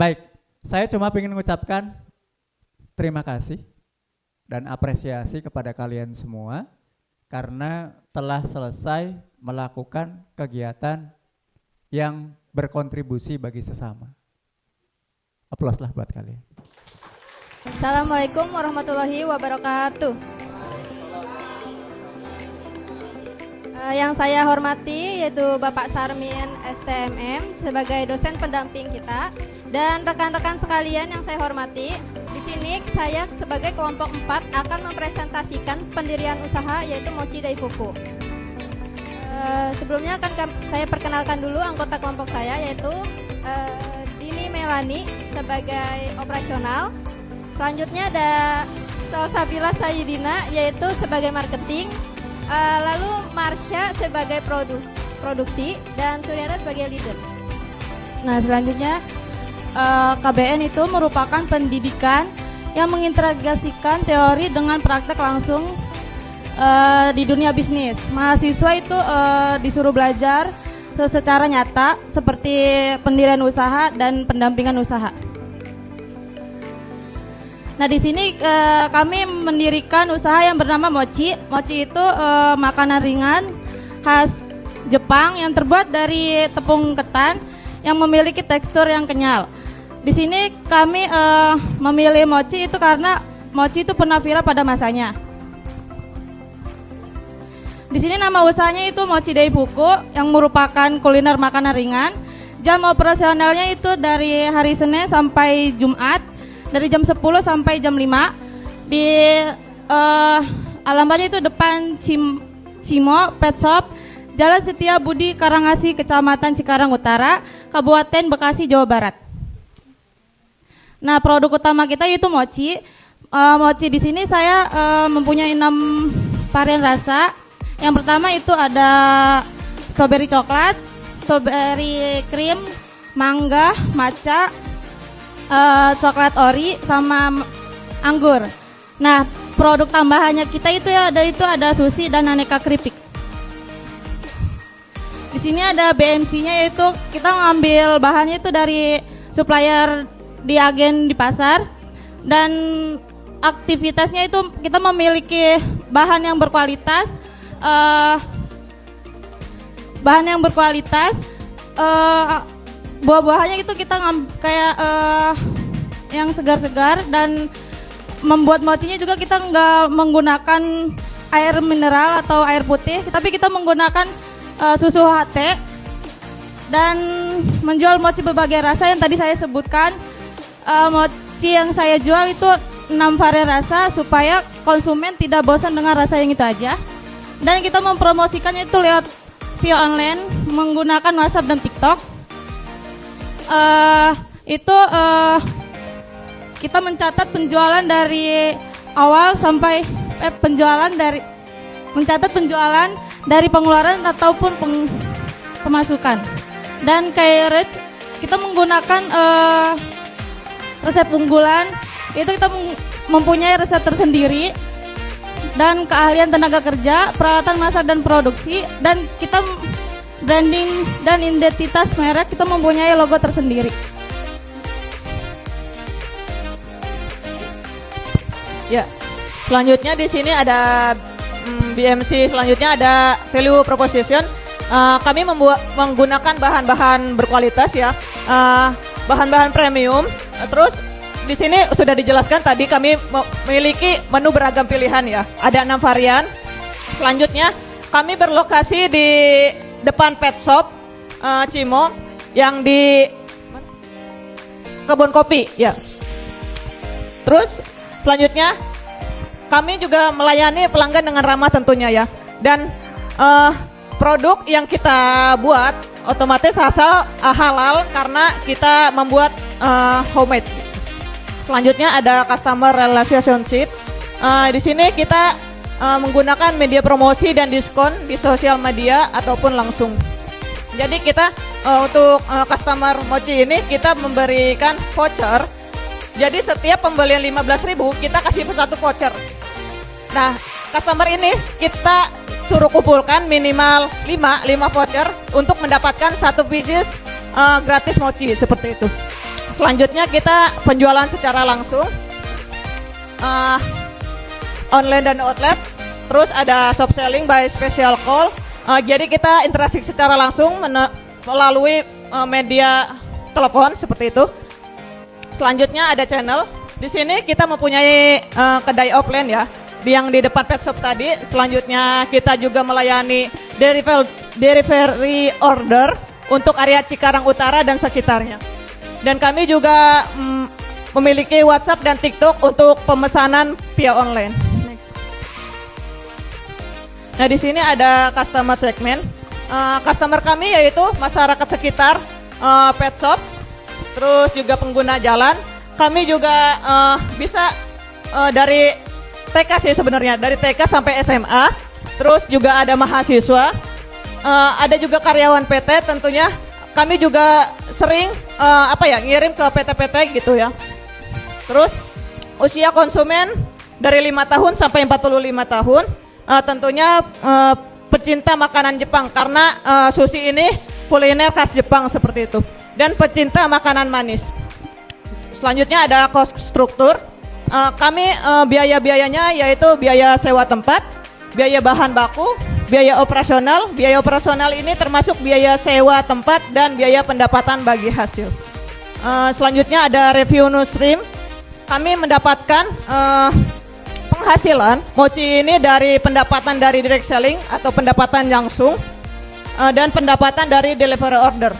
Baik, saya cuma ingin mengucapkan terima kasih dan apresiasi kepada kalian semua karena telah selesai melakukan kegiatan yang berkontribusi bagi sesama. Aplauslah buat kalian. Assalamualaikum warahmatullahi wabarakatuh. Yang saya hormati yaitu Bapak Sarmin STMM sebagai dosen pendamping kita dan rekan-rekan sekalian yang saya hormati. Di sini saya sebagai kelompok 4 akan mempresentasikan pendirian usaha yaitu Mochi Daifuku. Sebelumnya akan saya perkenalkan dulu anggota kelompok saya yaitu Dini Melani sebagai operasional. Selanjutnya ada Salsabila Sayidina yaitu sebagai marketing. Lalu Marsha sebagai produksi dan Suryana sebagai leader. Nah selanjutnya KBN itu merupakan pendidikan yang mengintegrasikan teori dengan praktek langsung di dunia bisnis. Mahasiswa itu disuruh belajar secara nyata seperti pendirian usaha dan pendampingan usaha. Nah di sini kami mendirikan usaha yang bernama Mochi. Mochi itu makanan ringan khas Jepang yang terbuat dari tepung ketan yang memiliki tekstur yang kenyal. Di sini kami memilih Mochi itu karena Mochi itu pernah viral pada masanya. Di sini nama usahanya itu Mochi Daifuku yang merupakan kuliner makanan ringan. Jam operasionalnya itu dari hari Senin sampai Jumat. Dari jam 10 sampai jam 5 di alamatnya itu depan Cimo Pet Shop, Jalan Setia Budi Karangasih, Kecamatan Cikarang Utara, Kabupaten Bekasi, Jawa Barat. Nah, produk utama kita itu mochi. Mochi di sini saya mempunyai 6 varian rasa. Yang pertama itu ada strawberry coklat, strawberry cream, mangga, matcha, coklat ori sama anggur. Nah, produk tambahannya kita itu ya ada sushi dan aneka keripik. Di sini ada BMC-nya yaitu kita ngambil bahannya itu dari supplier di agen di pasar dan aktivitasnya itu kita memiliki bahan yang berkualitas, buah-buahannya itu kita kayak yang segar-segar dan membuat mochinya juga kita nggak menggunakan air mineral atau air putih, tapi kita menggunakan susu HT dan menjual mochi berbagai rasa yang tadi saya sebutkan. Mochi yang saya jual itu 6 varian rasa supaya konsumen tidak bosan dengan rasa yang itu aja. Dan kita mempromosikannya itu lewat via online menggunakan WhatsApp dan TikTok. Kita mencatat penjualan dari awal sampai mencatat penjualan dari pengeluaran ataupun pemasukan. Dan kayak kita menggunakan resep unggulan, itu kita mempunyai resep tersendiri dan keahlian tenaga kerja, peralatan masak dan produksi, dan kita branding dan identitas merek kita mempunyai logo tersendiri. Ya, selanjutnya di sini ada BMC, selanjutnya ada value proposition. Kami menggunakan bahan-bahan berkualitas ya, bahan-bahan premium. Terus di sini sudah dijelaskan tadi kami memiliki menu beragam pilihan ya, ada 6 varian. Selanjutnya kami berlokasi di depan Pet Shop Cimo yang di Kebun Kopi ya. Terus selanjutnya kami juga melayani pelanggan dengan ramah tentunya ya. Dan produk yang kita buat otomatis asal halal karena kita membuat homemade. Selanjutnya ada customer relationship. Di sini kita menggunakan media promosi dan diskon di sosial media ataupun langsung. Jadi kita untuk customer mochi ini kita memberikan voucher. Jadi setiap pembelian 15.000 kita kasih satu voucher. Nah, customer ini kita suruh kumpulkan minimal 5 voucher untuk mendapatkan satu pieces gratis mochi seperti itu. Selanjutnya kita penjualan secara langsung, online dan outlet. Terus ada shop selling by special call. Jadi kita interaksi secara langsung melalui media telepon seperti itu. Selanjutnya ada channel. Di sini kita mempunyai kedai offline ya, yang di depan pet shop tadi. Selanjutnya kita juga melayani delivery order untuk area Cikarang Utara dan sekitarnya. Dan kami juga memiliki WhatsApp dan TikTok untuk pemesanan via online. Next. Nah, di sini ada customer segment. Customer kami yaitu masyarakat sekitar, pet shop, terus juga pengguna jalan. Kami juga bisa dari TK sih sebenarnya, dari TK sampai SMA. Terus juga ada mahasiswa, ada juga karyawan PT tentunya. Kami juga sering ngirim ke PT-PT gitu ya. Terus usia konsumen dari 5 tahun sampai 45 tahun. Tentunya pecinta makanan Jepang karena sushi ini kuliner khas Jepang seperti itu. Dan pecinta makanan manis. Selanjutnya ada cost struktur. Kami biaya-biayanya yaitu biaya sewa tempat, biaya bahan baku, biaya operasional. Biaya operasional ini termasuk biaya sewa tempat dan biaya pendapatan bagi hasil. Selanjutnya ada revenue stream. Kami mendapatkan penghasilan mochi ini dari pendapatan dari direct selling atau pendapatan langsung dan pendapatan dari delivery order.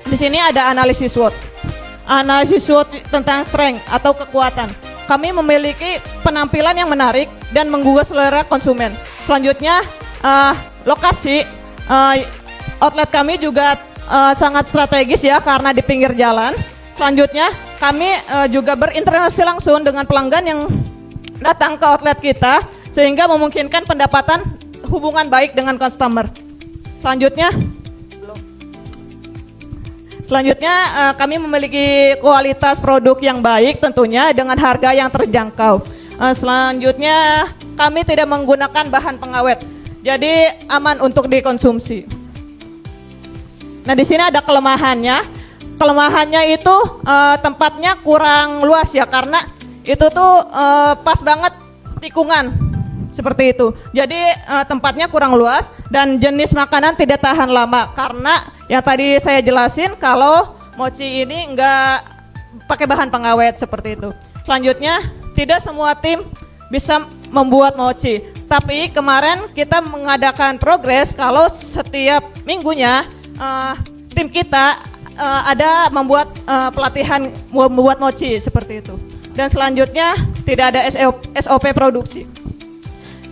Di sini ada analisis SWOT. Analisis SWOT tentang strength atau kekuatan. Kami memiliki penampilan yang menarik dan menggugah selera konsumen. Selanjutnya lokasi outlet kami juga sangat strategis ya karena di pinggir jalan. Selanjutnya kami juga berinteraksi langsung dengan pelanggan yang datang ke outlet kita sehingga memungkinkan pendapatan hubungan baik dengan customer. Selanjutnya kami memiliki kualitas produk yang baik tentunya dengan harga yang terjangkau. Selanjutnya kami tidak menggunakan bahan pengawet, jadi aman untuk dikonsumsi. Nah, di sini ada kelemahannya. Kelemahannya itu tempatnya kurang luas ya karena itu tuh pas banget tikungan seperti itu. Jadi tempatnya kurang luas dan jenis makanan tidak tahan lama karena yang tadi saya jelasin kalau mochi ini enggak pakai bahan pengawet seperti itu. Selanjutnya tidak semua tim bisa membuat mochi. Tapi kemarin kita mengadakan progres kalau setiap minggunya tim kita ada membuat pelatihan membuat mochi seperti itu. Dan selanjutnya tidak ada SOP produksi.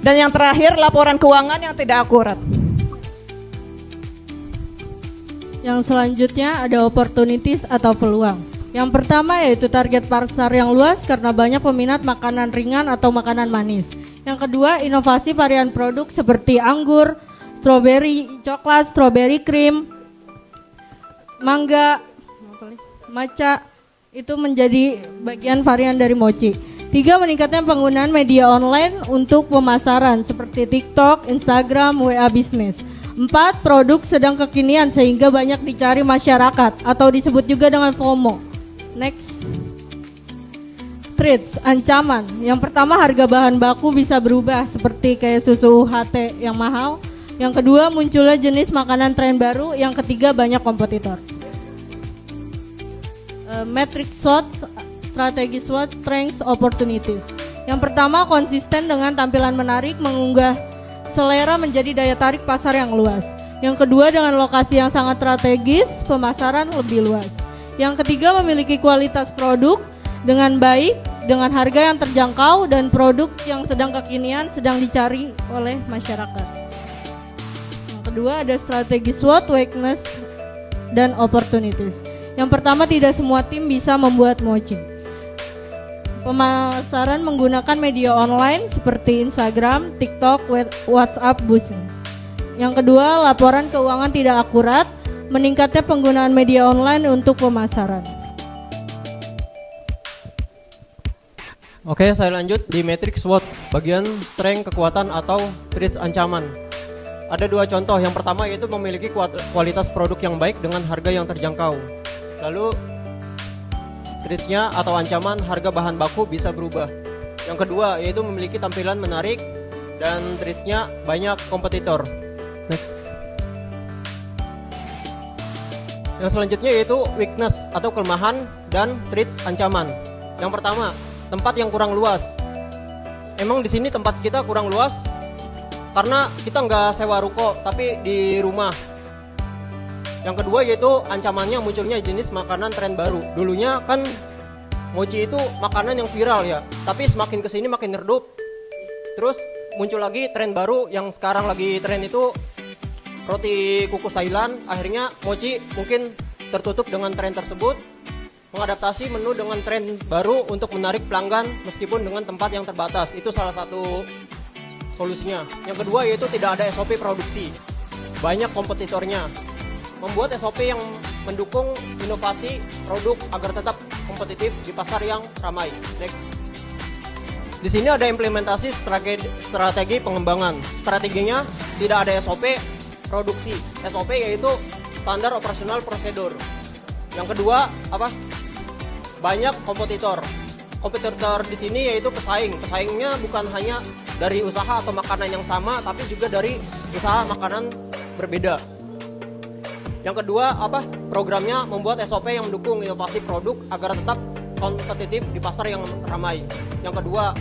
Dan yang terakhir laporan keuangan yang tidak akurat. Yang selanjutnya ada opportunities atau peluang. Yang pertama yaitu target pasar yang luas karena banyak peminat makanan ringan atau makanan manis. Yang kedua inovasi varian produk seperti anggur, strawberry coklat, strawberry cream, mangga, matcha itu menjadi bagian varian dari mochi. 3. Meningkatnya penggunaan media online untuk pemasaran seperti TikTok, Instagram, WA Business. 4. Produk sedang kekinian sehingga banyak dicari masyarakat atau disebut juga dengan FOMO. Next. Threats, ancaman. Yang pertama harga bahan baku bisa berubah seperti kayak susu UHT yang mahal. Yang kedua munculnya jenis makanan tren baru. Yang ketiga banyak kompetitor. Matrix SWOT, strategi SWOT, strengths, opportunities. Yang pertama konsisten dengan tampilan menarik, mengunggah selera menjadi daya tarik pasar yang luas. Yang kedua dengan lokasi yang sangat strategis, pemasaran lebih luas. Yang ketiga, memiliki kualitas produk dengan baik, dengan harga yang terjangkau, dan produk yang sedang kekinian sedang dicari oleh masyarakat. Yang kedua, ada strategi SWOT, weakness, dan opportunities. Yang pertama, tidak semua tim bisa membuat mochi. Pemasaran menggunakan media online seperti Instagram, TikTok, WhatsApp, business. Yang kedua, laporan keuangan tidak akurat, meningkatnya penggunaan media online untuk pemasaran. Oke, saya lanjut di matriks SWOT, bagian strength, kekuatan atau traits, ancaman. Ada 2 contoh. Yang pertama yaitu memiliki kualitas produk yang baik dengan harga yang terjangkau. Lalu traitsnya atau ancaman, harga bahan baku bisa berubah. Yang kedua yaitu memiliki tampilan menarik dan traitsnya banyak kompetitor. Next. Yang selanjutnya yaitu weakness atau kelemahan dan traits, ancaman. Yang pertama, tempat yang kurang luas. Emang di sini tempat kita kurang luas karena kita nggak sewa ruko tapi di rumah. Yang kedua yaitu ancamannya munculnya jenis makanan tren baru. Dulunya kan mochi itu makanan yang viral ya, tapi semakin kesini makin redup. Terus muncul lagi tren baru yang sekarang lagi tren itu roti kukus Thailand. Akhirnya mochi mungkin tertutup dengan tren tersebut, mengadaptasi menu dengan tren baru untuk menarik pelanggan meskipun dengan tempat yang terbatas. Itu salah satu solusinya. Yang kedua yaitu tidak ada SOP produksi, banyak kompetitornya. Membuat SOP yang mendukung inovasi produk agar tetap kompetitif di pasar yang ramai. Next. Di sini ada implementasi strategi pengembangan. Strateginya tidak ada SOP produksi. SOP yaitu standar operasional prosedur. Yang kedua apa? Banyak kompetitor. Kompetitor di sini yaitu pesaing. Pesaingnya bukan hanya dari usaha atau makanan yang sama, tapi juga dari usaha makanan berbeda. Yang kedua apa? Programnya membuat SOP yang mendukung inovasi produk agar tetap kompetitif di pasar yang ramai. Yang kedua,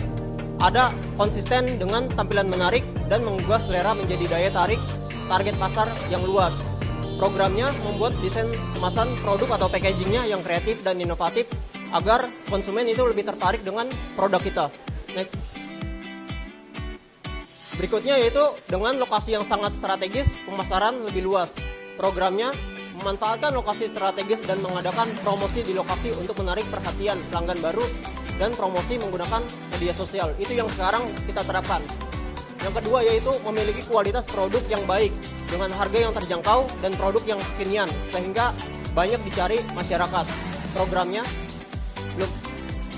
ada konsisten dengan tampilan menarik dan menggugah selera menjadi daya tarik target pasar yang luas. Programnya membuat desain kemasan produk atau packagingnya yang kreatif dan inovatif agar konsumen itu lebih tertarik dengan produk kita. Next. Berikutnya yaitu dengan lokasi yang sangat strategis, pemasaran lebih luas. Programnya memanfaatkan lokasi strategis dan mengadakan promosi di lokasi untuk menarik perhatian pelanggan baru dan promosi menggunakan media sosial. Itu yang sekarang kita terapkan. Yang kedua yaitu memiliki kualitas produk yang baik dengan harga yang terjangkau dan produk yang kekinian sehingga banyak dicari masyarakat. Programnya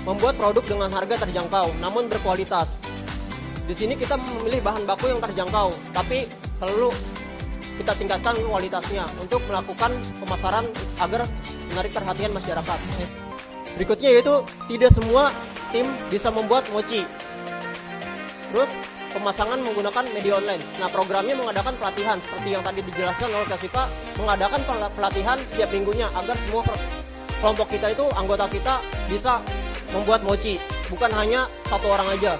membuat produk dengan harga terjangkau namun berkualitas. Di sini kita memilih bahan baku yang terjangkau, tapi selalu kita tingkatkan kualitasnya untuk melakukan pemasaran agar menarik perhatian masyarakat. Berikutnya yaitu tidak semua tim bisa membuat mochi. Terus pemasangan menggunakan media online. Nah, programnya mengadakan pelatihan seperti yang tadi dijelaskan oleh Kasifa, mengadakan pelatihan setiap minggunya agar semua kelompok kita itu, anggota kita bisa membuat mochi, bukan hanya satu orang aja.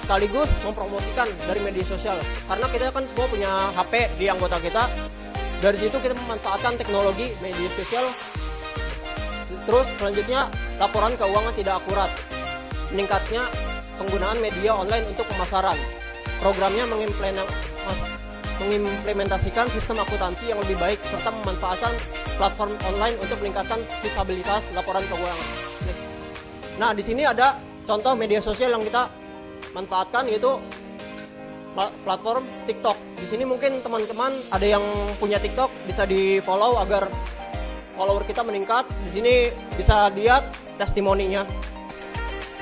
Sekaligus mempromosikan dari media sosial. Karena kita kan semua punya HP di anggota kita. Dari situ kita memanfaatkan teknologi media sosial. Terus selanjutnya laporan keuangan tidak akurat. Meningkatnya penggunaan media online untuk pemasaran. Programnya mengimplementasikan sistem akuntansi yang lebih baik serta memanfaatkan platform online untuk meningkatkan visibilitas laporan keuangan. Nah, di sini ada contoh media sosial yang kita manfaatkan yaitu platform TikTok. Di sini mungkin teman-teman ada yang punya TikTok bisa di-follow agar follower kita meningkat. Di sini bisa lihat testimoninya.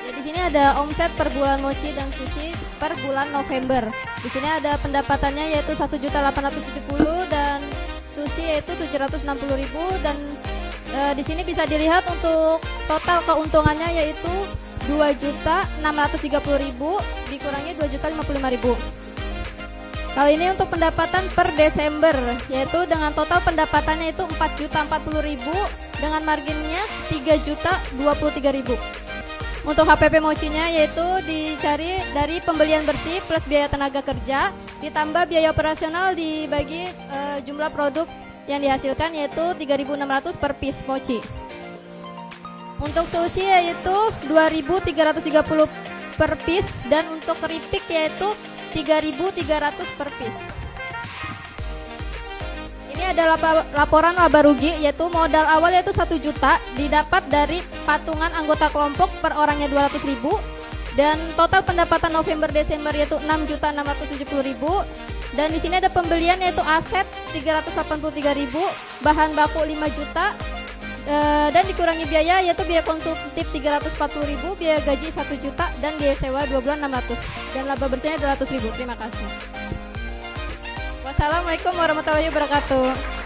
Ya, di sini ada omset per bulan mochi dan sushi per bulan November. Di sini ada pendapatannya yaitu 1.870 dan sushi yaitu 760.000 dan di sini bisa dilihat untuk total keuntungannya yaitu 2.630.000 dikurangi 2.055.000. Kali ini untuk pendapatan per Desember yaitu dengan total pendapatannya itu 4.040.000 dengan marginnya 3.023.000. Untuk HPP mochinya yaitu dicari dari pembelian bersih plus biaya tenaga kerja ditambah biaya operasional dibagi jumlah produk yang dihasilkan yaitu 3.600 per piece mochi. Untuk sushi yaitu 2.330 per piece dan untuk keripik yaitu 3.300 per piece. Ini adalah laporan laba rugi, yaitu modal awal yaitu 1 juta didapat dari patungan anggota kelompok per orangnya 200.000 dan total pendapatan November Desember yaitu 6.670.000 dan di sini ada pembelian yaitu aset 383.000, bahan baku 5 juta dan dikurangi biaya yaitu biaya konsumtif 340.000, biaya gaji 1 juta dan biaya sewa 2 bulan 600 dan laba bersihnya 200.000. Terima kasih. Wassalamualaikum warahmatullahi wabarakatuh.